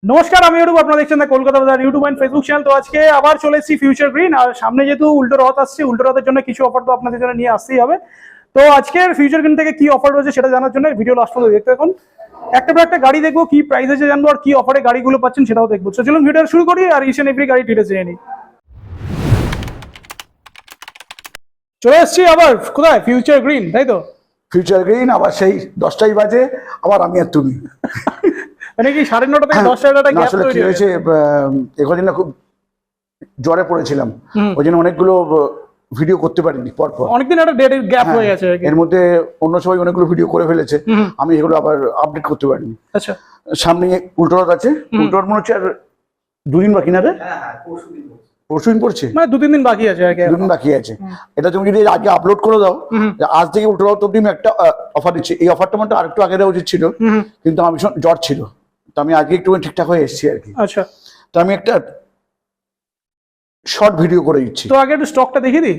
নমস্কার, আমি ইউটিউব আপনারা দেখছেন কলকাতা বাজার ইউটিউব এন্ড ফেসবুক চ্যানেল। তো আজকে আবার চলে এসেছি ফিউচার গ্রিন। আর সামনে যেহেতু উল্টো রথ আসছে, উল্টো রথের জন্য কিছু অফার তো আপনাদের জন্য নিয়ে আসতেই হবে। তো আজকের ফিউচার গ্রিন থেকে কি অফার রয়েছে সেটা জানার জন্য ভিডিও লাস্ট পর্যন্ত দেখতে থাকুন। একটা পর একটা গাড়ি দেখবো, কি প্রাইস আছে জানবো, আর কি অফারে গাড়িগুলো পাচ্ছেন সেটাও দেখবো। তো চলুন ভিডিও শুরু করি আর ইচ এন্ড এভরি গাড়ি ডিটেলস জেনে নিই। চলে এসেছি আবার কোথায়, ফিউচার গ্রিন, তাই তো? ফিউচার গ্রিন আবার সেই 10টাই বাজে, আবার আমি আর তুমি। মানে কি 9:30 থেকে 10টা একটা গ্যাপ আসলে কি তৈরি হয়েছে, এখন না খুব জ্বরে পড়েছিলাম, ওই জন্য অনেকগুলো ভিডিও করতে পারিনি পরপর। অনেকদিন একটা ডেটের গ্যাপ হয়ে গেছে। এর মধ্যে অন্য সবাই অনেকগুলো ভিডিও করে ফেলেছে, আমি এগুলো আবার আপডেট করতে পারিনি। আচ্ছা, সামনে উল্টো রথ আছে, উল্টো রথ মনে হচ্ছে আর 2 দিন বাকি না রে? পরশু দিন পড়ছে, মানে 2-3 দিন বাকি আছে আর কি। 2 দিন বাকি আছে। এটা তুমি যদি আগে আপলোড করে দাও, আজ থেকে উল্টো রথ অব্দি আমি একটা অফার দিচ্ছি। এই অফারটা মানে আরেকটু আগে দেওয়া উচিত ছিল, কিন্তু আমার ভীষণ জ্বর ছিল, তো আমি আগে একটু ঠিকঠাক হয়ে এসেছি আর কি। আচ্ছা, তো আমি একটা শর্ট ভিডিও করে দিচ্ছি। তো আগে একটু স্টকটা দেখিয়ে দিই।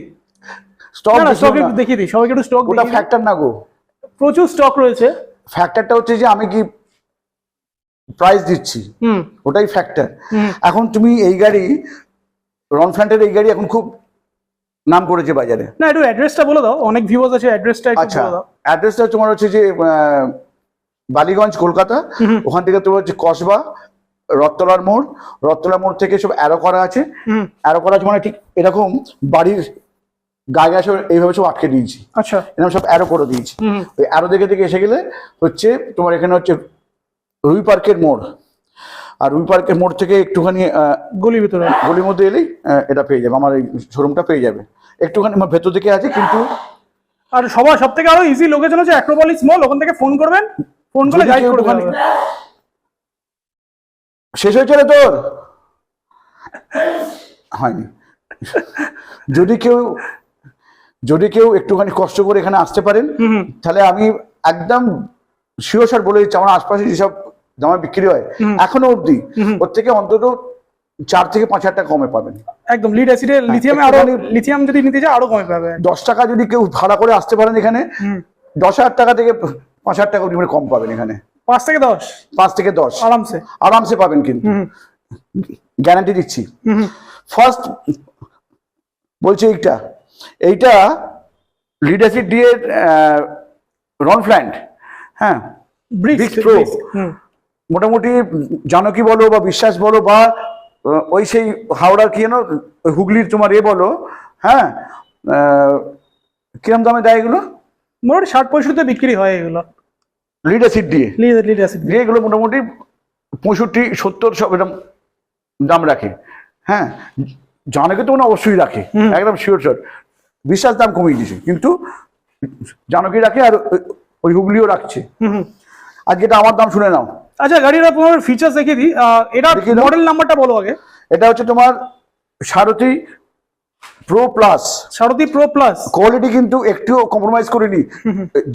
স্টক দেখিয়ে দিই সবাইকে, একটু স্টক ওটা ফ্যাক্টর না গো, প্রচুর স্টক রয়েছে। ফ্যাক্টরটা হচ্ছে যে আমি কি প্রাইস দিচ্ছি, ওটাই ফ্যাক্টর। এখন তুমি এই গাড়ি রনফ্ল্যান্টের এই গাড়ি এখন খুব নাম করেছে বাজারে। না, একটু অ্যাড্রেসটা বলে দাও, অনেক ভিউয়ার্স আছে, অ্যাড্রেসটা একটু আচ্ছা, বলে দাও। অ্যাড্রেসটা তোমার হচ্ছে যে বালিগঞ্জ কলকাতা। ওখান থেকে তোমার হচ্ছে কসবা, রথতলার মোড়, রথতলার মোড় থেকে সব অ্যারো করা আছে। অ্যারো করা আছে মানে ঠিক এরকম বাড়ির গায়ে গায়ে সব এইভাবে সব আটকে দিয়েছি। আচ্ছা, এরকম সব অ্যারো করে দিয়েছি। ওই অ্যারো দেখে দেখে এসে গেলে হচ্ছে তোমার এখানে হচ্ছে রুই পার্কের মোড়, আর রুই পার্কের মোড় থেকে একটুখানি গলির ভিতরে, গলির মধ্যে এলেই এটা পেয়ে যাবে, আমার এই শোরুমটা পেয়ে যাবে। একটুখানি আমার ভেতর দিকে আছে কিন্তু। আর সব থেকে আরো ইজি লোকেশন হচ্ছে অ্যাক্রোপলিস মল। ওখান থেকে ফোন করবেন, ফোন করে গাইড করে দেবেন। শেষ হয়েছে রে তোর? হয়নি। যদি কেউ একটুখানি কষ্ট করে এখানে আসতে পারেন, তাহলে আমি একদম শিওর বলে দিচ্ছি, আমার আশপাশে যেসব জামা বিক্রি হয় এখনো অবধি, ওর থেকে অন্তত 4 থেকে 5 হাজার টাকা কমে পাবেন। একদম লিড অ্যাসিডে লিথিয়ামে, আরো লিথিয়াম যদি নিতে যায় আরো কমে পাবে। 10 টাকা যদি কেউ ভাড়া করে আসতে পারেন এখানে, 10,000 টাকা থেকে 5,000 টাকা অবধি কম পাবেন এখানে। 5 থেকে 10, 5 থেকে 10 আরামসে পাবেন, কিন্তু গ্যারান্টি দিচ্ছি। ফার্স্ট বলছি এইটা লিড অ্যাসিড দিয়ে রনফ্ল্যান্ট, হ্যাঁ, ব্রিক্স প্রো। মোটামুটি জানকী বলো বা বিশ্বাস বলো বা ওই সেই হাওড়ার কি জানো, হুগলির তোমার বলো, হ্যাঁ, কিরম দামে দেয় এগুলো? মোটামুটি 60-65 বিক্রি হয় এগুলো লিড অ্যাসিড দিয়ে। লিড অ্যাসিড দিয়ে এগুলো মোটামুটি 65-70 সব এরকম দাম রাখে। হ্যাঁ, জানকী তো অবশ্যই রাখে, একদম শিওর। বিশ্বাস দাম কমিয়ে দিয়েছে, কিন্তু জানকী রাখে, আর ওই হুগলিও রাখছে। আজকে এটা আমার দাম শুনে নাও। আচ্ছা, গাড়ির তোমার ফিচার্স দেখিয়ে দিই। এটা মডেল নাম্বারটা বলো আগে। এটা হচ্ছে তোমার সারথি প্রো প্লাস। সারথি প্রো প্লাস কোয়ালিটি কিন্তু একটুও কম্প্রোমাইজ করিনি,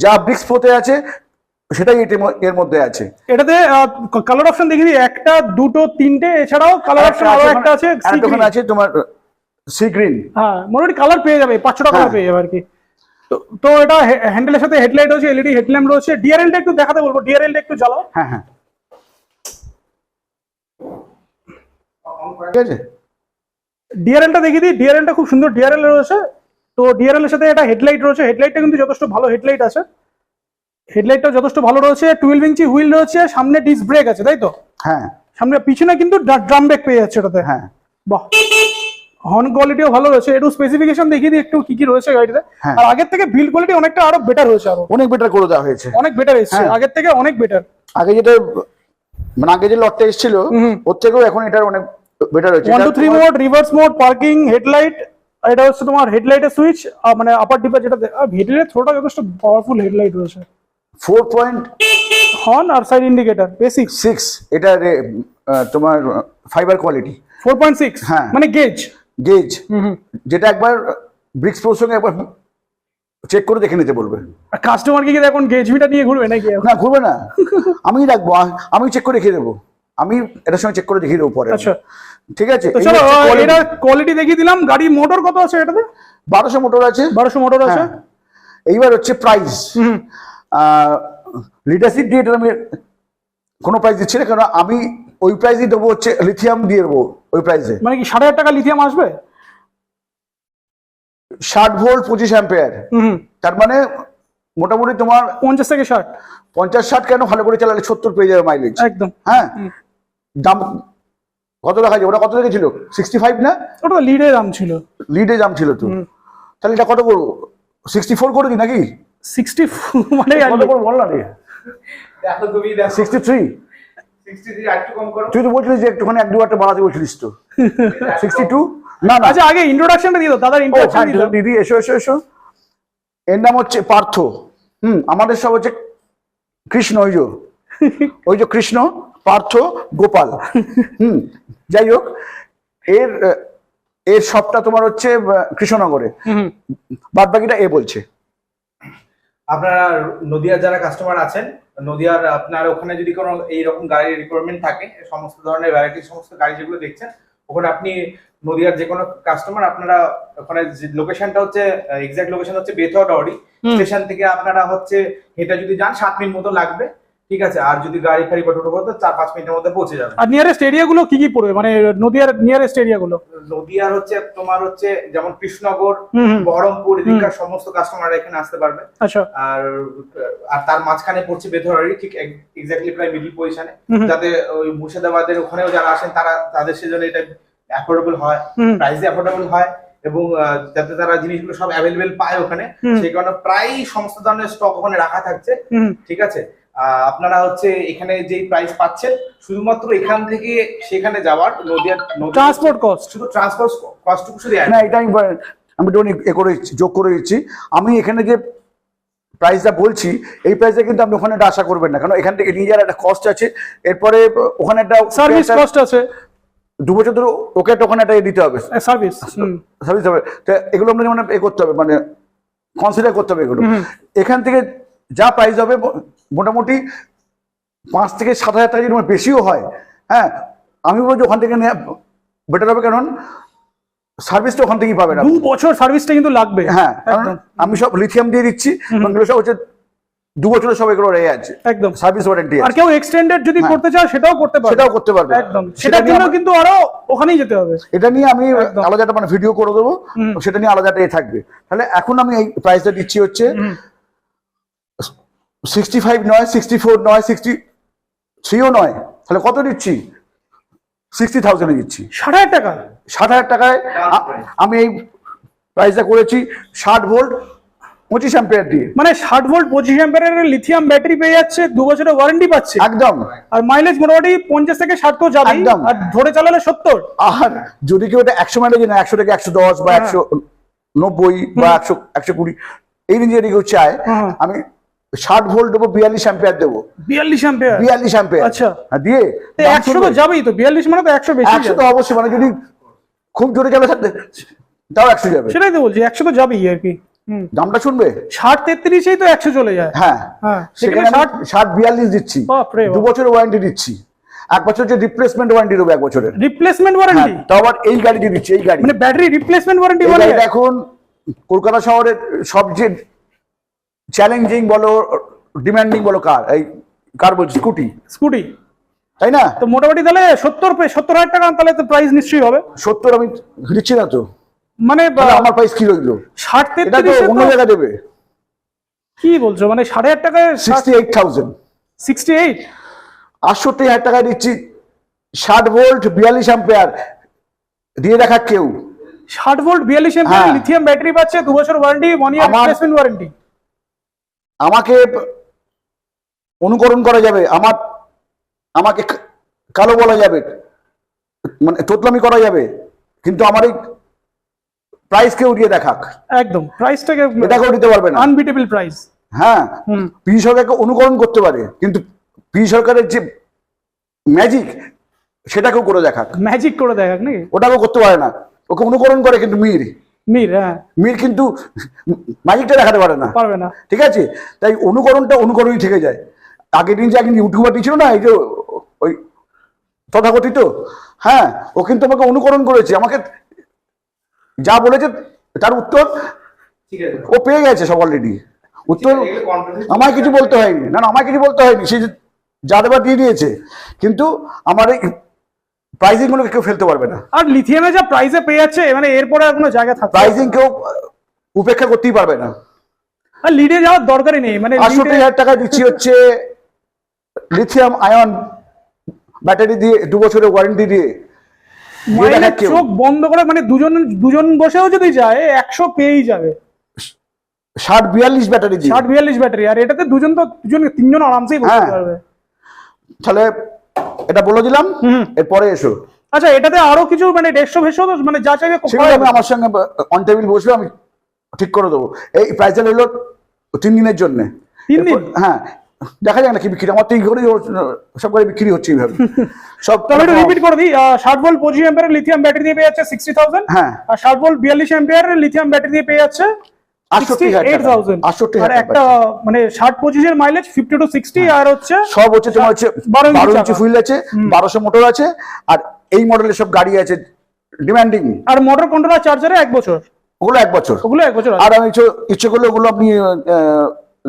যা ব্রিক্স প্রোতে আছে সেটাই এর মধ্যে আছে। এটাতে কালার অপশন দেখিয়ে দিই, 1, 2, 3টে, এছাড়াও কালার অপশন আরো একটা আছে, ওখানে আছে তোমার সি গ্রিন। হ্যাঁ, মোটামুটি কালার পেয়ে যাবে, 5-6টা কালার পেয়ে যাবে আর কি। তো এটা হ্যান্ডেলের সাথে হেডলাইট রয়েছে, এলইডি হেডল্যাম্প রয়েছে। ডিআরএলটা একটু দেখাতে বলবো, ডিআরএলটা একটু জ্বালাও। হ্যাঁ হ্যাঁ, ঠিক আছে। ডিআরএলটা দেখিয়ে দিই। ডিআরএলটা খুব সুন্দর ডিআরএল রয়েছে। তো ডিআরএল এর সাথে এটা হেডলাইট রয়েছে, হেডলাইটটা কিন্তু যথেষ্ট ভালো হেডলাইট আছে, হেডলাইটটা যথেষ্ট ভালো রয়েছে। 12 ইঞ্চি হুইল রয়েছে, সামনে ডিস্ক ব্রেক আছে, তাই তো? হ্যাঁ, সামনে, পিছনে কিন্তু ড্রাম ব্রেক পেয়ে যাচ্ছে এটাতে। হ্যাঁ, বাহ, হর্ন কোয়ালিটিও ভালো রয়েছে। একটু স্পেসিফিকেশন দেখিয়ে দিই একটু কি কি রয়েছে গাড়িতে। আর আগের থেকে বিল্ড কোয়ালিটি অনেকটা আরো বেটার হয়েছে, আরো অনেক বেটার করে দেওয়া হয়েছে, অনেক বেটার এসেছে আগের থেকে, অনেক বেটার। আগে যেটা মানে আগে যে লটটা এসেছিল ওর থেকেও এখন এটার অনেক বেটার হয়েছে। 1 2 3 mode, reverse mode, parking, headlight. এটা হচ্ছে তোমার হেডলাইটের সুইচ, মানে আপার ডিপার যেটা হেডলাইটের থ্রোটা যথেষ্ট পাওয়ারফুল হেডলাইট রয়েছে। 4 হর্ন আর সাইড ইন্ডিকেটর বেসিক 6, এটা তোমার ফাইবার কোয়ালিটি 4.6, হ্যাঁ, মানে গেজ, যেটা একবার ব্রিক্স প্রোর সঙ্গে একবার চেক করে দেখে নিতে বলবে। কাস্টমারকে কি এখন গেজ মিটার নিয়ে ঘুরবে নাকি? না, ঘুরবে না, আমি রাখবো, আমি চেক করে রেখে দেবো, আমি এটার সঙ্গে চেক করে দেখিয়ে দেবো পরে। আচ্ছা, ঠিক আছে। চলো, এটা কোয়ালিটি দেখিয়ে দিলাম। গাড়ি মোটর কত আছে এটাতে? 1200 মোটর আছে। 1200 মোটর আছে। এইবার হচ্ছে প্রাইস। লিড অ্যাসিড দিয়ে এটা আমি কোনো প্রাইস দিচ্ছি না, কারণ আমি ওই প্রাইসই দেবো, হচ্ছে লিথিয়াম দিয়ে দেবো ওই প্রাইসে। মানে কি 8,500 টাকা লিথিয়াম আসবে? 60 ভোল্ট 25 অ্যাম্পিয়ার, তার মানে মোটামুটি তোমার 50 থেকে 60, 50-60 কেন, ভালো করে চালালে 70 পেয়ে যাবে মাইলেজ একদম। হ্যাঁ। দাম কত রাখা যায়? ওটা কত রেখেছিল? 65 না? ওটা লিডে দাম ছিল, লিডে দাম ছিল তো। তাহলে এটা কত করবো? 64 করে দিই নাকি? 60 মানে কত করবো বল না রে? দেখো তুমি দেখো 63? 63 আর একটু কম করো। তুই তো বলছিলিস যে একটুখানি 1-2 বাড়াতে বলছিলিস তো। 62? না না, আচ্ছা আগে ইন্ট্রোডাকশনটা দিয়ে দাও, দাদার ও ইন্ট্রোডাকশন হ্যাঁ, দিয়ে দাও। দিদি এসো এসো এসো। এর নাম হচ্ছে পার্থ। আমাদের সব হচ্ছে কৃষ্ণ, ওই যে কৃষ্ণ, পার্থ, গোপাল। যাই হোক, এর এর সবটা তোমার হচ্ছে কৃষ্ণনগরে, বাদ বাকিটা এ বলছে। আপনারা নদিয়ার যারা কাস্টমার আছেন, নদিয়ার আপনার ওখানে যদি কোনো এইরকম গাড়ির রিকোয়ারমেন্ট থাকে, সমস্ত ধরনের ভ্যারাইটি সমস্ত গাড়ি যেগুলো দেখছেন, ওখানে আপনি নদিয়ার যে কোনো কাস্টমার, আপনারা ওখানে লোকেশনটা হচ্ছে এক্সাক্ট লোকেশন হচ্ছে বেথুয়াডাওয়ারি স্টেশন থেকে আপনারা হচ্ছে হেঁটে যদি যান 7 মিনিট মতো লাগবে, ঠিক আছে। আর যদি গাড়ি ফাড়ি বা টোটো করতে 4-5 মিনিটের মধ্যে পৌঁছে যাবে। আর নিয়ারেস্ট এরিয়া গুলো কি কি পড়বে, মানে নদিয়ার নিয়ারেস্ট এরিয়া গুলো? নদিয়ার হচ্ছে তোমার হচ্ছে যেমন কৃষ্ণনগর, বহরমপুর, এদিককার সমস্ত কাস্টমাররা এখানে আসতে পারবে। আচ্ছা। আর আর তার মাঝখানে পড়ছে বেথুয়াডাওয়ারি, ঠিক এক্স্যাক্টলি প্রায় মিডল পজিশনে, যাতে ওই মুর্শিদাবাদের ওখানেও যারা আসেন তারা তাদের সেজন্য এটা অ্যাফোর্ডেবল হয়, প্রাইসে অ্যাফোর্ডেবল হয়, এবং যাতে তারা জিনিসগুলো সব অ্যাভেলেবেল পায় ওখানে, সেই কারণে প্রায় সমস্ত ধরনের স্টক ওখানে রাখা থাকছে, ঠিক আছে। আপনারা হচ্ছে এখানে যেই প্রাইস পাচ্ছেন, শুধুমাত্র এখান থেকে সেখানে যাওয়ার নদিয়ার ট্রান্সপোর্ট কস্ট, শুধু ট্রান্সপোর্ট কস্টটুকু শুধু না, এটা আমি এ করে যোগ করে দিচ্ছি। আমি এখানে যে প্রাইসটা বলছি, এই প্রাইসে কিন্তু আপনি ওখানে এটা আশা করবেন না, কারণ এখান থেকে নিয়ে যাওয়ার একটা কস্ট আছে, এরপরে ওখানে একটা সার্ভিস কস্ট আছে, 2 বছর ধরে ওকে একটা ওখানে একটা দিতে হবে, সার্ভিস সার্ভিস হবে। তো এগুলো আপনাকে মানে এ করতে হবে, মানে কনসিডার করতে হবে এগুলো। এখান থেকে যা প্রাইস হবে মোটামুটি 5 থেকে 7,000 টাকা যদি বেশিও হয়, হ্যাঁ, আমি বলছি ওখান থেকে নেওয়া বেটার হবে, কারণ সার্ভিসটা ওখান থেকেই পাবে না। 2 বছর সার্ভিসটা কিন্তু লাগবে। হ্যাঁ, কারণ আমি সব লিথিয়াম দিয়ে দিচ্ছি, এগুলো সব হচ্ছে 2 বছরের সব এগুলো রয়ে আছে, একদম সার্ভিস ওয়ারেন্টি। আর কেউ এক্সটেন্ডেড যদি করতে চায় সেটাও করতে পারবে, সেটাও করতে পারবে, একদম। সেটার জন্য কিন্তু আরো ওখানেই যেতে হবে। এটা নিয়ে আমি আলাদা একটা মানে ভিডিও করে দেবো, সেটা নিয়ে আলাদা একটা থাকবে। তাহলে এখন আমি এই প্রাইসটা দিচ্ছি হচ্ছে 65 নয়, 64 নয়, 63ও নয়, তাহলে কত দিচ্ছি? 60,000 দিচ্ছি। 60,000 টাকা? 60,000 টাকায় আমি এই প্রাইসটা করেছি 60 ভোল্ট 25 অ্যাম্পিয়ার দিয়ে। মানে 60 ভোল্ট 25 অ্যাম্পিয়ারের লিথিয়াম ব্যাটারি পেয়ে যাচ্ছে, 2 বছরের ওয়ারেন্টি পাচ্ছে একদম। আর মাইলেজ মোটামুটি 50 থেকে 60 তো যাবে একদম। আর ধরে চালালে 70। আর যদি কেউ এটা 100 মাইলেজ না, 100 থেকে 110 বা 190 বা 120 এই রেঞ্জে যদি কেউ চায়, আমি 60 ভোল্ট দেবো, 42 অ্যাম্পিয়ার দেবো। 42 অ্যাম্পিয়ার? 42 অ্যাম্পিয়ার, আচ্ছা। দিয়ে 100 তো যাবেই তো, 42 মানে তো 100 বেশি 100 তো অবশ্যই, মানে যদি খুব জোরে চালা তাও 100 যাবে। সেটাই তো বলছি, 100 তো যাবেই আর কি। দামটা শুনবে, 60-33 তো 100 চলে যায়। হ্যাঁ, সেখানে সেখানে 60-42 দিচ্ছি, 2 বছরের ওয়ারেন্টি দিচ্ছি, 1 বছর যে রিপ্লেসমেন্ট ওয়ারেন্টি দেবো 1 বছরের রিপ্লেসমেন্ট ওয়ারেন্টি। তাও আবার এই গাড়ি দিয়ে দিচ্ছি, এই গাড়ি মানে ব্যাটারি রিপ্লেসমেন্ট ওয়ারেন্টি এই বলে গাড়িটা এখন কলকাতা শহরের সবচেয়ে চ্যালেঞ্জিং বলো, ডিমান্ডিং বলো কার, এই কার বলছি, স্কুটি, তাই না? তো মোটামুটি তাহলে 70,000 টাকা তাহলে তো প্রাইস নিশ্চয়ই হবে। 70 আমি দিচ্ছি না তো, মানে আমার প্রাইস কি রইলো? 60-33 অন্য জায়গা দেবে। কি বলছো, মানে 60,000 টাকায় 68,000, 68? 68,000 টাকায় দিচ্ছি 60 ভোল্ট 42 অ্যাম্পিয়ার দিয়ে দেখা কেউ। 60 ভোল্ট 42 অ্যাম্পিয়ার হ্যাঁ। লিথিয়াম ব্যাটারি পাচ্ছে, 2 বছর ওয়ারেন্টি, 1 ইয়ার রিপ্লেসমেন্ট ওয়ারেন্টি। আমাকে অনুকরণ করা যাবে, আমাকে কালো বলা যাবে, মানে তোতলামি করা যাবে, কিন্তু আমার এই প্রাইসকে উঠিয়ে দেখাক, একদম প্রাইসটাকে এটাকেও দিতে পারবে না, আনবিটেবল প্রাইস। হ্যাঁ। পি সরকারকে অনুকরণ করতে পারে, কিন্তু পি সরকারের যে ম্যাজিক সেটাকেও করে দেখাক। ম্যাজিক করে দেখাক নাকি? ওটাকেও করতে পারে না, ওকে অনুকরণ করে কিন্তু মির, হ্যাঁ, মির কিন্তু ম্যাজিকটা দেখাতে পারে না, পারবে না, ঠিক আছে। তাই অনুকরণটা অনুকরণই থেকে যায়। আগের দিন যে একদিন ইউটিউবারটি ছিল না, এই যে ওই তথাকথিত, হ্যাঁ, ও কিন্তু আমাকে অনুকরণ করেছে, আমাকে যা বলেছে তার উত্তর ঠিক আছে, ও পেয়ে গেছে সব অলরেডি উত্তর, আমায় কিছু বলতে হয়নি, না আমায় কিছু বলতে হয়নি, সে যা দেবার দিয়ে দিয়েছে, কিন্তু আমার এই প্রাইসিং গুলো কেউ ফেলতে পারবে না। আর লিথিয়ামে যা প্রাইসে পেয়ে যাচ্ছে মানে এরপরে আর কোনো জায়গা থাকবে না। প্রাইসিং কেউ উপেক্ষা করতেই পারবে না। আর লিডে যাওয়ার দরকারই নেই, মানে ৬৮,০০০ টাকা দিচ্ছি হচ্ছে লিথিয়াম আয়ন ব্যাটারি দিয়ে 2 বছরের ওয়ারেন্টি দিয়ে। মাইলেজ চোখ বন্ধ করে মানে দুজন বসেও যদি যায় 100 পেয়েই যাবে। ৬০-৪২ ব্যাটারি দিয়ে, 60-42 ব্যাটারি, আর এটাতে তিনজন আরামসেই বসতে পারবে। তাহলে এটা বলে দিলাম, এরপরে এসো। আচ্ছা, এটাতে আরো কিছু মানে 150 মানে যা চাইবে সেগুলো আমি আমার সঙ্গে অন টেবিল বসলে আমি ঠিক করে দেবো। এই প্রাইসটা হলো 3 দিনের জন্য। 3 দিন? হ্যাঁ, দেখা যায় না কি বিক্রি, আমার তো এই করে সব করে বিক্রি হচ্ছে এইভাবে সব। তবে একটু রিপিট করে দিই, 60 ভোল্ট 25 অ্যাম্পিয়ারের লিথিয়াম ব্যাটারি দিয়ে পেয়ে যাচ্ছে 60,000। হ্যাঁ। আর 60 ভোল্ট 42 অ্যাম্পিয়ারের লিথিয়াম ব্যাটারি দিয়ে পেয়ে যাচ্ছে 68,000। 68,000 আর একটা মানে 60-25 এর মাইলেজ 50 to 60, আর হচ্ছে সব হচ্ছে তোমার হচ্ছে 12 ইঞ্চি হুইল আছে, 1200 মোটর আছে, আর এই মডেলের সব গাড়ি আছে ডিমান্ডিং। আর মোটর কন্ট্রোলার চার্জারে 1 বছর, ওগুলো 1 বছর। ওগুলো 1 বছর। আর আমি ইচ্ছে করলে ওগুলো আপনি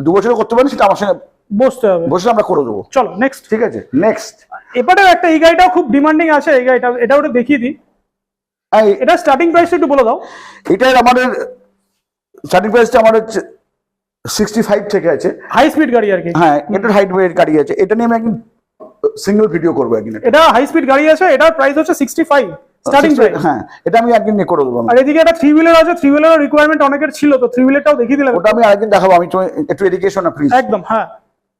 2 বছরও করতে পারেন, সেটা আমার সঙ্গে বসতে হবে, বসে আমরা করে দেবো। চলো নেক্সট। ঠিক আছে, নেক্সট। এবারে একটা এই গাড়িটাও খুব ডিমান্ডিং আছে, এই গাড়িটা এটা ওটা দেখিয়ে দিই। এটা স্টার্টিং প্রাইস একটু বলে দাও। এটার আমাদের স্টার্টিং প্রাইসটা আমার হচ্ছে 65 থেকে আছে। হাই স্পিড গাড়ি আর কি। হ্যাঁ, এটার হাইট ওয়েট গাড়ি আছে, এটা নিয়ে আমি একদিন সিঙ্গেল ভিডিও করবো একদিন। এটা হাই স্পিড গাড়ি আছে, এটার প্রাইস হচ্ছে 65 স্টার্টিং প্রাইস। হ্যাঁ, এটা আমি একদিন নিয়ে করে দেবো। আর এদিকে একটা 3 হুইলার আছে, 3 হুইলারের রিকোয়ারমেন্ট অনেকের ছিল, তো 3 হুইলারটাও দেখিয়ে দিলাম। ওটা আমি আরেকদিন দেখাবো। আমি একটু এডুকেশন না প্লিজ। একদম, হ্যাঁ।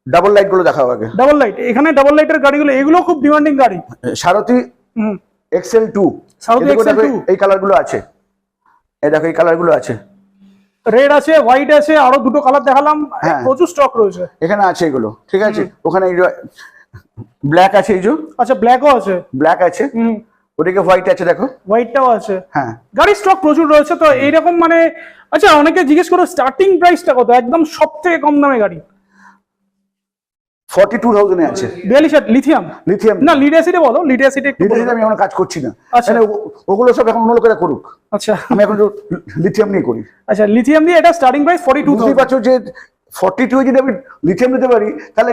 ডাবল লাইট গুলো দেখাবো আগে। ডাবল লাইট, এখানে ডাবল লাইটের গাড়িগুলো, এগুলো খুব ডিমান্ডিং গাড়ি। সারথি XL2, সারথি XL2 এই কালার গুলো আছে, এই দেখো এই কালার গুলো আছে, রেড আছে, হোয়াইট আছে, আরো দুটো কালার দেখালাম, হ্যাঁ। প্রচুর স্টক রয়েছে এখানে আছে এগুলো। ঠিক আছে, ওখানে ব্ল্যাক আছে, এই যে আচ্ছা ব্ল্যাকও আছে, ব্ল্যাক আছে, ওদিকে হোয়াইট আছে, দেখো হোয়াইটটাও আছে। হ্যাঁ, গাড়ির স্টক প্রচুর রয়েছে। তো এইরকম মানে, আচ্ছা অনেকে জিজ্ঞেস করো স্টার্টিং প্রাইসটা কত, একদম সব থেকে কম দামে গাড়ি 42,000 এ আছে। 42 লিথিয়াম, লিথিয়াম না লিড অ্যাসিডে বলো, লিড অ্যাসিডে একটু বলো। আমি এখন কাজ করছি না। আচ্ছা। মানে ওগুলো সব এখন অন্য লোকেরা করুক, আচ্ছা আমি এখন লিথিয়াম নিয়ে করি। আচ্ছা, লিথিয়াম দিয়ে এটা স্টার্টিং প্রাইস 42,000। বুঝতেই পারছো যে 42 যদি আমি লিথিয়াম নিতে পারি, তাহলে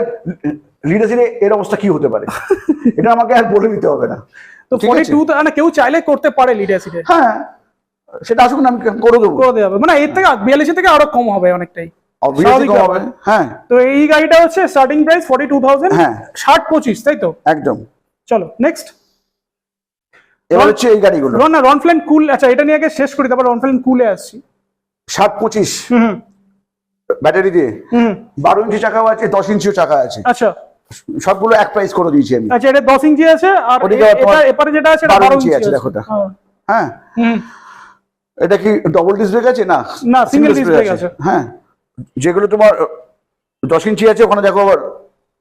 লিড অ্যাসিডে এর অবস্থা কি হতে পারে এটা আমাকে আর বলে দিতে হবে না। তো 42 না কেউ চাইলে করতে পারে লিড অ্যাসিডে। হ্যাঁ, সেটা আসুক না, আমি করে দেবো। করে দেওয়া হবে, মানে এর থেকে 42 থেকে আরো কম হবে অনেকটাই। Obviously কম হবে। হ্যাঁ, তো এই গাড়িটা হচ্ছে স্টার্টিং প্রাইস 42,000। হ্যাঁ, 60-25 তাই তো? একদম। চলো নেক্সট। এবার হচ্ছে এই গাড়িগুলো রনফ্ল্যান কুল। আচ্ছা, এটা নিয়ে আগে শেষ করি, তারপর রনফ্ল্যান কুলে আসছি। 60-25 ব্যাটারি দিয়ে, 12 ইঞ্চি চাকাও আছে, 10 ইঞ্চিও চাকা আছে। আচ্ছা, সবগুলো এক প্রাইস করে দিয়েছি আমি। আচ্ছা, এটা 10 ইঞ্চি আছে, আর এটা এপারে যেটা আছে এটা 12 ইঞ্চি আছে, দেখো এটা। হ্যাঁ, এটা কি ডবল ডিস্ক ব্রেক আছে? না না, সিঙ্গেল ডিস্ক ব্রেক আছে। হ্যাঁ, যেগুলো তোমার 10 ইঞ্চি আছে, ওখানে দেখো আবার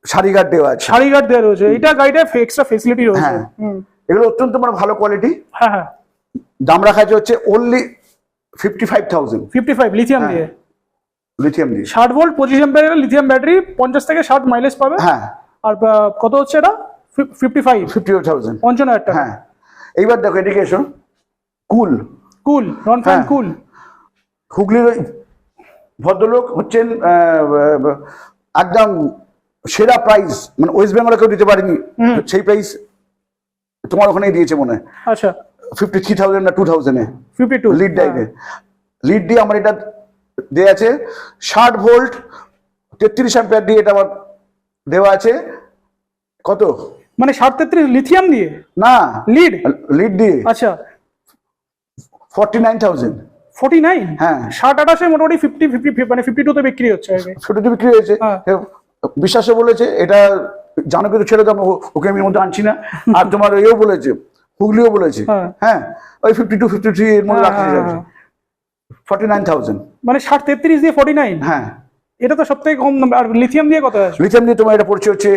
সারি গার্ড দেওয়া আছে। সারি গার্ড দেওয়া রয়েছে, এটা গাড়িটা এক্সট্রা ফেসিলিটি রয়েছে। হ্যাঁ, এগুলো অত্যন্ত মানে ভালো কোয়ালিটি। হ্যাঁ হ্যাঁ, দাম রাখা হচ্ছে অনলি 55,000 55 লিথিয়াম দিয়ে। লিথিয়াম দিয়ে 60 ভোল্ট 25 অ্যাম্পিয়ারের লিথিয়াম ব্যাটারি, 50 থেকে 60 মাইলেজ পাবে। হ্যাঁ, আর কত হচ্ছে এটা? 55 55,000 টাকা। হ্যাঁ, এইবার দেখো এদিকে এসো। কুল রনফ্ল্যান কুল। হুগলির ওই ভদ্রলোক হচ্ছেন একদম সেরা প্রাইস, মানে ওয়েস্ট বেঙ্গলে কেউ দিতে পারেনি সেই প্রাইস তোমার ওখানেই দিয়েছে মনে হয়। আচ্ছা, 53,000 না 2,000 এ 52 লিড ডাইভে। লিড দিয়ে আমার এটা দেওয়া আছে 60 ভোল্ট 33 অ্যাম্পিয়ার দিয়ে, এটা আমার দেওয়া আছে কত, মানে 60-33 লিথিয়াম দিয়ে না লিড দিয়ে। আচ্ছা, 49,000 49। হ্যাঁ, 60-28 মোটামুটি 50 মানে 52 তে বিক্রি হচ্ছে আর কি। ছোটতে বিক্রি হয়েছে। বিশ্বাসও বলেছে, এটা জানো কিন্তু ছেড়ে দাম, ওকে আমি এর মধ্যে আনছি না। আর তোমার এও বলেছে, হুগলিও বলেছে। হ্যাঁ, ওই 52-53 এর মধ্যে রাখতে যাচ্ছে। 49,000 মানে 60-33 দিয়ে 49। হ্যাঁ, এটা তো সবথেকে কম দাম। আর লিথিয়াম দিয়ে কত আছে? লিথিয়াম দিয়ে তোমার এটা পড়ছে হচ্ছে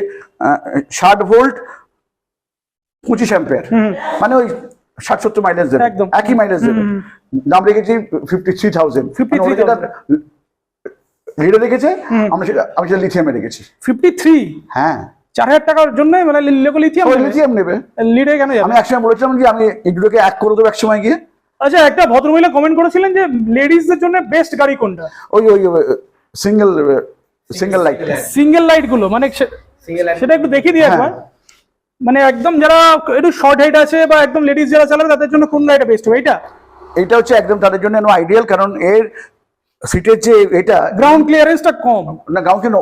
60 ভোল্ট 25 অ্যাম্পিয়ার, মানে ওই 60-70 মাইলেজ দেবে, একদম একই মাইলেজ দেবে। দাম রেখেছি 53,000। লিডে রেখেছে, আমি সেটা লিথিয়ামে রেখেছি 53। হ্যাঁ, 4,000 টাকার জন্য মানে লিথিয়াম নেবে। লিডে কেন যাবে? আমি একসময় বলেছিলাম যে আমি এগুলোকে এক করে দেবো একসময় গিয়ে। আচ্ছা, একটা ভদ্রমহিলা কমেন্ট করেছিলেন যে লেডিসদের জন্য বেস্ট গাড়ি কোনটা? ওই সিঙ্গেল লাইট সিঙ্গেল লাইট গুলো, মানে সিঙ্গেল সেটা একটু দেখিয়ে দিই একবার। হ্যাঁ। মানে একদম যারা একটু শর্ট হাইট আছে বা একদম লেডিস যারা চালাবে তাদের জন্য কোন লাইটটা বেস্ট হবে? এটা এইটা হচ্ছে একদম তাদের জন্য আইডিয়াল, কারণ এর সিটের যে এটা গ্রাউন্ড ক্লিয়ারেন্সটা কম, না গাউন কেন,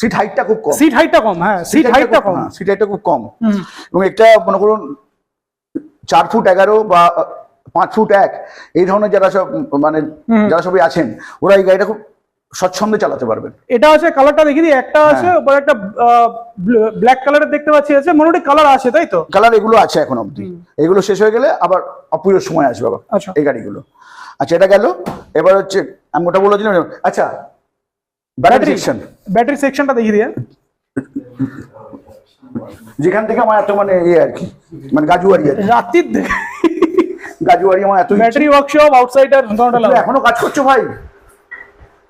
সিট হাইটটা খুব কম, সিট হাইটটা কম, হ্যাঁ সিট হাইটটা কম। সিট হাইটটা খুব কম। হুম। এবং একটা মনে করুন 4 ফুট 11 বা 5 ফুট 1 এই ধরনের যারা সব মানে যারা সবাই আছেন, ওরা এই গাড়িটা খুব স্বচ্ছন্দে চালাতে পারবেন। এটা আছে কালারটা দেখিয়ে দিই, একটা আছে ওপরে একটা ব্ল্যাক কালারের দেখতে পাচ্ছি, আছে মোটামুটি কালার আছে তাই তো? কালার এগুলো আছে এখন অবধি, এগুলো শেষ হয়ে গেলে আবার অপুজোর সময় আসবে আবার আচ্ছা। এই গাড়িগুলো। আচ্ছা এটা গেল, এবার হচ্ছে আমি ওটা বলেছিলাম। আচ্ছা ব্যাটারি সেকশন, ব্যাটারি সেকশনটা দেখিয়ে দিই। যেখান থেকে আমার এত মানে আর কি মানে গাজুয়ারি আর কি। রাত্রির গাজুয়ারি আমার এত ব্যাটারি ওয়ার্কশপ আউটসাইডার এখনো কাজ করছো ভাই,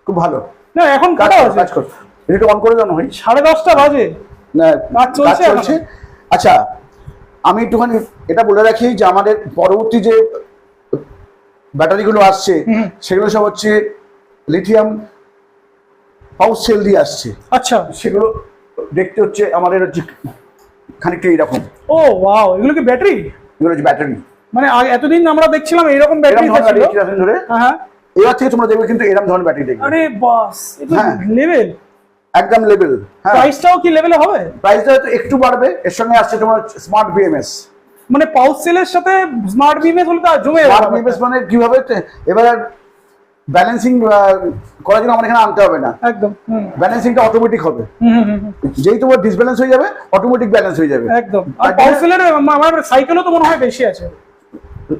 খুব ভালো না এখন কাজ কটা করো, আছে? কাজ করো, এটা অন করে দাও না ভাই। 10:30 বাজে, না, কাজ চলছে কাজ চলছে। আচ্ছা আমি একটুখানি এটা বলে রাখি যে আমাদের পরবর্তী যে ব্যাটারিগুলো আসছে সেগুলো সব হচ্ছে লিথিয়াম পাউচ সেল দিয়ে আসছে। আচ্ছা। সেগুলো দেখতে হচ্ছে আমাদের হচ্ছে খানিকটা এইরকম, ও ওয়াও, এগুলো কি ব্যাটারি? এগুলো হচ্ছে ব্যাটারি। মানে এতদিন আমরা দেখছিলাম এইরকম ব্যাটারি এরকম ছিল। ধরনের ধরে হ্যাঁ এবার থেকে তোমরা দেখবে কিন্তু এরকম ধরনের ব্যাটারি দেখবে। আরে বাস, এটা হ্যাঁ। লেভেল। একদম লেভেল। হ্যাঁ, প্রাইসটাও কি লেভেলে হবে? প্রাইসটা হয়তো একটু বাড়বে, এর সঙ্গে আসছে তোমার স্মার্ট বিএমএস। মানে পাউচ সেলের সাথে স্মার্ট বিএমএস হলে তো আর জমে স্মার্ট যাবে। বিএমএস মানে কিভাবে এবার ব্যালেন্সিং করার জন্য আমার এখানে আনতে হবে না, একদম। ব্যালেন্সিংটা অটোমেটিক হবে। হুম। যেই তোমার ডিসব্যালেন্স হয়ে যাবে অটোমেটিক ব্যালেন্স হয়ে যাবে। একদম। আর পাউচ সেলের আমার সাইকেলও তো মনে হয় বেশি আছে,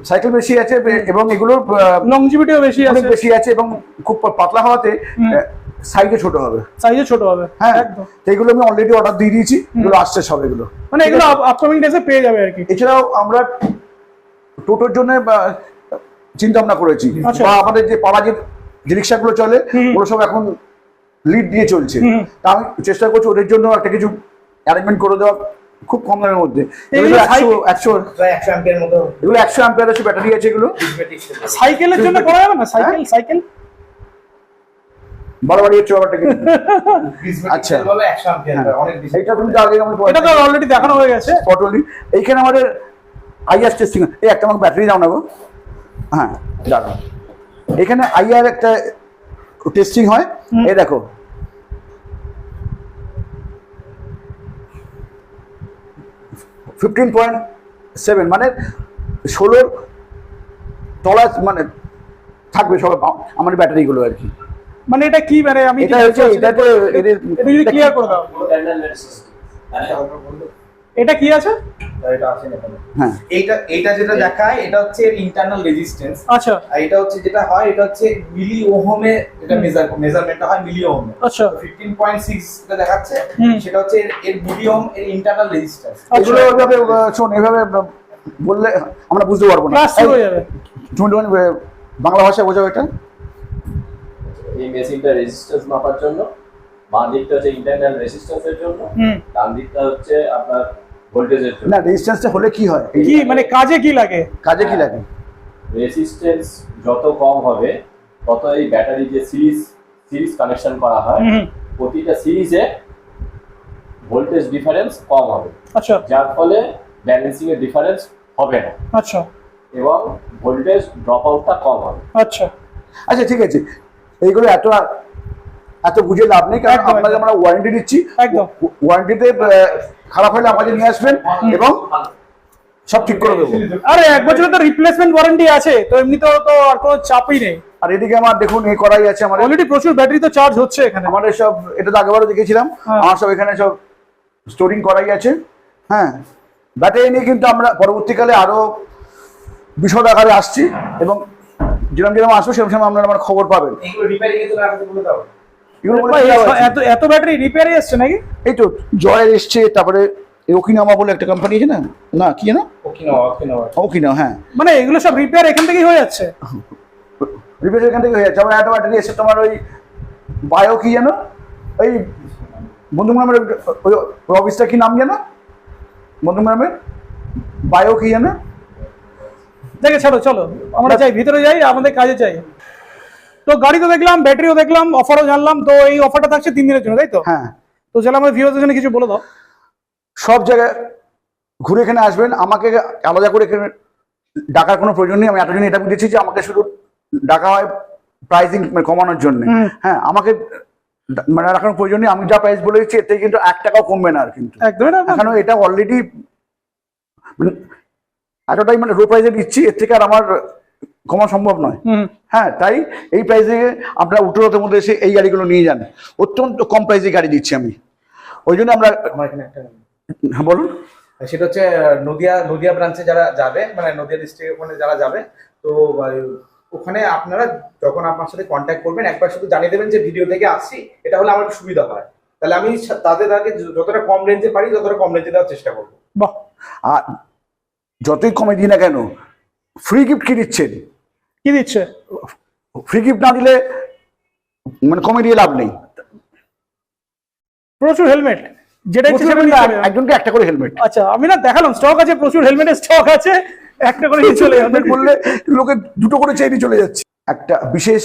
সাইকেল বেশি আছে এবং এগুলোর লংজিভিটিও বেশি অনেক আছে, বেশি আছে এবং খুব পাতলা হওয়াতে সাইজে ছোট হবে। সাইজে ছোট হবে। হ্যাঁ, একদম। তো এগুলো আমি অলরেডি অর্ডার দিয়ে দিয়েছি, এগুলো আসছে সব এগুলো। মানে এগুলো আপকামিং ডেজে পেয়ে যাবে আর কি। এছাড়াও আমরা টোটোর জন্য চিন্তা ভাবনা করেছি, আচ্ছা। বা আমাদের যে পাড়া যে রিক্সাগুলো চলে ওগুলো সব এখন লিড দিয়ে চলছে। তা আমি চেষ্টা করছি ওদের জন্য একটা কিছু অ্যারেঞ্জমেন্ট করে দেওয়া খুব কম দামের মধ্যে। এগুলো এগুলো 100 প্রায় 100 অ্যাম্পিয়ার মতো এগুলো 100 অ্যাম্পিয়ার আছে ব্যাটারি আছে এগুলো। সাইকেলের জন্য করা যাবে না? সাইকেল বাড়াবাড়ি হচ্ছে ব্যাপারটা কিন্তু। আচ্ছা। 100 অ্যাম্পিয়ার অনেক বেশি। এইটা তুমি তো আগে আমি এটা তো অলরেডি দেখানো হয়ে গেছে। ফটোলি এইখানে আমাদের আইআর টেস্টিং, এই একটা আমাকে ব্যাটারি দাও না গো। হ্যাঁ দাঁড়াও, এখানে আইআর একটা টেস্টিং হয়। এই দেখো 15.7 মানে 16 তলা মানে থাকবে সব আমার ব্যাটারিগুলো আর কি। মানে এটা কি, মানে আমি এটা হচ্ছে এটাতে এদের এটা যদি ক্লিয়ার করে দাও, এটা কি আছে? এটা আছে না এখানে। হ্যাঁ এইটা যেটা দেখায় এটা হচ্ছে এর ইন্টারনাল রেজিস্ট্যান্স। আচ্ছা আর এটা হচ্ছে যেটা হয় এটা হচ্ছে মিলি ওহমে, এটা মেজারমেন্টটা হয় মিলি ওহমে। আচ্ছা 15.6 এটা দেখাচ্ছে, সেটা হচ্ছে এর মিলি ওহম এর ইন্টারনাল রেজিস্ট্যান্স। এগুলো ওইভাবে শোন, এভাবে বললে আমরা বুঝতে পারবো না। ক্লাস শুরু হয়ে যাবে। তুমি বাংলা ভাষায় বোঝাও এটা। এই মেশিনটা রেজিস্ট্যান্স মাপার জন্য বাঁ দিকটা হচ্ছে ইন্টারনাল রেজিস্ট্যান্সের জন্য, ডান দিকটা হচ্ছে আপনার ভোল্টেজের জন্য। না রেজিস্ট্যান্সটা হলে কি হয়, কি মানে কাজে কি লাগে? কাজে কি লাগে? রেজিস্ট্যান্স যত কম হবে তত এই ব্যাটারি যে সিরিজ কানেকশন করা হয় প্রতিটা সিরিজে ভোল্টেজ ডিফারেন্স কম হবে, আচ্ছা যার ফলে ব্যালেন্সিং এর ডিফারেন্স হবে না আচ্ছা এবং ভোল্টেজ ড্রপ আউটটা কম হবে। আচ্ছা আচ্ছা ঠিক আছে, এইগুলো এত বুঝে লাভ নেই, কারণ একদম, আপনাকে আমরা ওয়ারেন্টি দিচ্ছি। একদম। ওয়ারেন্টিতে খারাপ হলে আমাকে নিয়ে আসবেন এবং সব ঠিক করে দেবো। আরে 1 বছরের তো রিপ্লেসমেন্ট ওয়ারেন্টি আছে, তো এমনিতেও তো আর কোনো চাপই নেই। আর এদিকে আমার দেখুন এই করাই আছে আমার অলরেডি প্রচুর ব্যাটারি তো চার্জ হচ্ছে এখানে। আমাদের সব, এটা তো আগেবারও দেখেছিলাম, আমার সব এখানে সব স্টোরিং করাই আছে। হ্যাঁ, ব্যাটারি নিয়ে কিন্তু আমরা পরবর্তীকালে আরো বিশদ আকারে আসছি এবং যেরকম আসবো সেরকম সময় আপনারা আমার খবর পাবেন। এগুলো রিপেয়ারিং এর জন্য রাখতে বলে দাও। এগুলো বলে ভাই, দেওয়া আছে। এত ব্যাটারি রিপেয়ারে আসছে নাকি? এই তো জয়ের এসছে, তারপরে ওকিনামা বলে একটা কোম্পানি আছে না, না কি জানো, ওকিনামা, হ্যাঁ মানে এগুলো সব রিপেয়ার এখান থেকেই হয়ে যাচ্ছে। রিপেয়ার এখান থেকে হয়ে যাচ্ছে। আমার একটা ব্যাটারি এসে তোমার ওই বায়ো কি জানো, ওই বন্ধুগ্রামের ওই অফিসটা কি নাম জানো, বন্ধুগ্রামের বায়ো কি জানো। দেখে ছাড়ো, চলো আমরা যাই ভিতরে, যাই আমাদের কাজে যাই। তো গাড়ি তো দেখলাম, ব্যাটারিও দেখলাম, অফারও জানলাম। তো এই অফারটা থাকছে 3 দিনের জন্য, তাই তো? হ্যাঁ, তো চলো আমার ভিউয়ারদের জন্য কিছু বলে দাও। সব জায়গায় ঘুরে এখানে আসবেন, আমাকে আলাদা করে এখানে ডাকার কোনো প্রয়োজন নেই। আমি এতদিন এটা বুঝেছি যে আমাকে শুধু ডাকা হয় প্রাইসিং কমানোর জন্য। হ্যাঁ, আমাকে মানে রাখার প্রয়োজন নেই। আমি যা প্রাইস বলেছি এতে কিন্তু 1 টাকাও কমবে না আর কিন্তু, একদমই না। কারণ এটা অলরেডি এতটাই মানে লো প্রাইসে দিচ্ছি, এর থেকে আর আমার কমা সম্ভব নয়। হ্যাঁ, তাই এই প্রাইসে আপনারা উত্তরতের মধ্যে এসে এই গাড়িগুলো নিয়ে যান, অত্যন্ত কম প্রাইসে গাড়ি দিচ্ছি আমি। ওই জন্য আমরা আমার এখানে একটা, হ্যাঁ বলুন। সেটা হচ্ছে নদিয়া ব্রাঞ্চে যারা যাবে, মানে নদিয়া ডিস্ট্রিক্টে ওখানে যারা যাবে, তো ওখানে আপনারা যখন আপনার সাথে কন্ট্যাক্ট করবেন একবার শুধু জানিয়ে দেবেন যে ভিডিও থেকে আসছি, এটা হলে আমার একটু সুবিধা হয়। তাহলে আমি তাদের আগে যতটা কম রেঞ্জে পারি ততটা কম রেঞ্জে দেওয়ার চেষ্টা করবো। বাহ, আর যতই কমে দিই না কেন, ফ্রি গিফট কি দিচ্ছেন? কি দিচ্ছে? ফ্রি গিফট না দিলে মানে কমে দিয়ে লাভ নেই। প্রচুর হেলমেট, যেটা ইচ্ছে সেটা নিতে হবে। একজনকে একটা করে হেলমেট। আচ্ছা, আমি না দেখালাম স্টক আছে, প্রচুর হেলমেটের স্টক আছে, একটা করে নিয়ে চলে যাবে। হেলমেট বললে লোকে দুটো করে চেয়ে নিয়ে চলে যাচ্ছে। একটা বিশেষ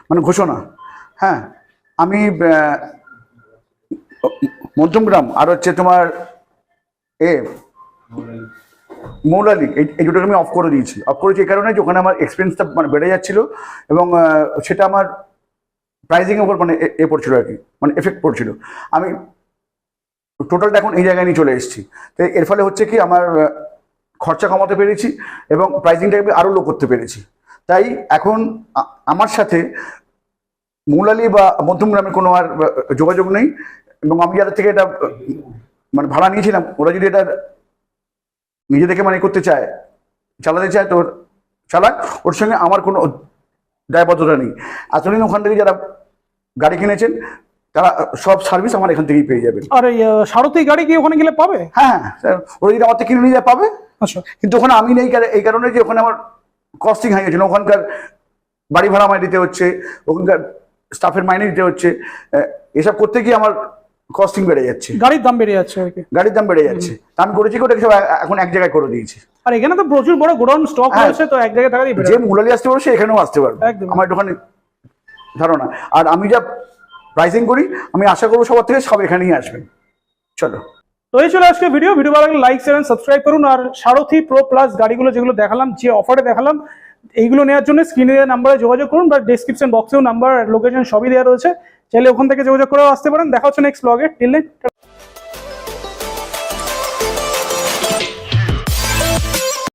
মানে ঘোষণা, হ্যাঁ, আমি মধ্যমগ্রাম আর হচ্ছে তোমার মৌলালি, এই দুটোকে আমি অফ করে দিয়েছি। অফ করেছি এই কারণে যে ওখানে আমার এক্সপেন্সটা মানে বেড়ে যাচ্ছিল এবং সেটা আমার প্রাইসিংয়ের উপর মানে এ পড়ছিল আর কি, মানে এফেক্ট পড়ছিল। আমি টোটালটা এখন এই জায়গায় নিয়ে চলে এসেছি। তো এর ফলে হচ্ছে কি আমার খরচা কমাতে পেরেছি এবং প্রাইসিংটাকে আমি আরও লো করতে পেরেছি। তাই এখন আমার সাথে মৌলালি বা মধ্যমগ্রামে কোনো আর যোগাযোগ নেই। এবং আমি যাদের থেকে এটা মানে ভাড়া নিয়েছিলাম, ওরা যদি এটা নিজে থেকে মানে করতে চায়, চালাতে চায়, তো চালাক, ওর সঙ্গে আমার কোনো দায়বদ্ধতা নেই। এতদিন ওখান থেকে যারা গাড়ি কিনেছেন তারা সব সার্ভিস আমার এখান থেকেই পেয়ে যাবেন। আর এই সারথি গাড়ি কি ওখানে গেলে পাবে? হ্যাঁ, ওরা যদি আমার থেকে কিনে নিয়ে যায় পাবে। আচ্ছা, কিন্তু ওখানে আমি নেই এই কারণে যে ওখানে আমার কস্টিং হাই হচ্ছে না। ওখানকার বাড়ি ভাড়া আমায় দিতে হচ্ছে, ওখানকার স্টাফের মাইনে দিতে হচ্ছে, এসব করতে গিয়ে আমার কস্টিং বেড়ে যাচ্ছে, গাড়ির দাম বেড়ে যাচ্ছে আর কি। গাড়ির দাম বেড়ে যাচ্ছে। তা আমি করেছি কি ওটাকে সব এখন এক জায়গায় করে দিয়েছি। আর এখানে তো প্রচুর বড় গোডাউন স্টক রয়েছে, তো এক জায়গায় থাকারই যে মূলালি আসতে পারবে সে এখানেও আসতে পারবে, একদম। আমার একটুখানি ধারণা। আর আমি যা প্রাইসিং করি, আমি আশা করবো সবার থেকে সব এখানেই আসবেন। চলো, তো এই ছিল আজকে ভিডিও ভালো লাগলে লাইক শেয়ার সাবস্ক্রাইব করুন। আর সারথি প্রো প্লাস গাড়িগুলো যেগুলো দেখালাম, যে অফারে দেখালাম, এইগুলো নেওয়ার জন্য স্ক্রিনে দেওয়া নাম্বারে যোগাযোগ করুন, বা ডেসক্রিপশন বক্সেও নাম্বার, লোকেশন সবই দেওয়া রয়েছে, চাইলে ওখান থেকে যোগাযোগ করেও আসতে পারেন। দেখা হচ্ছে নেক্সট ব্লগে। টিল দেন।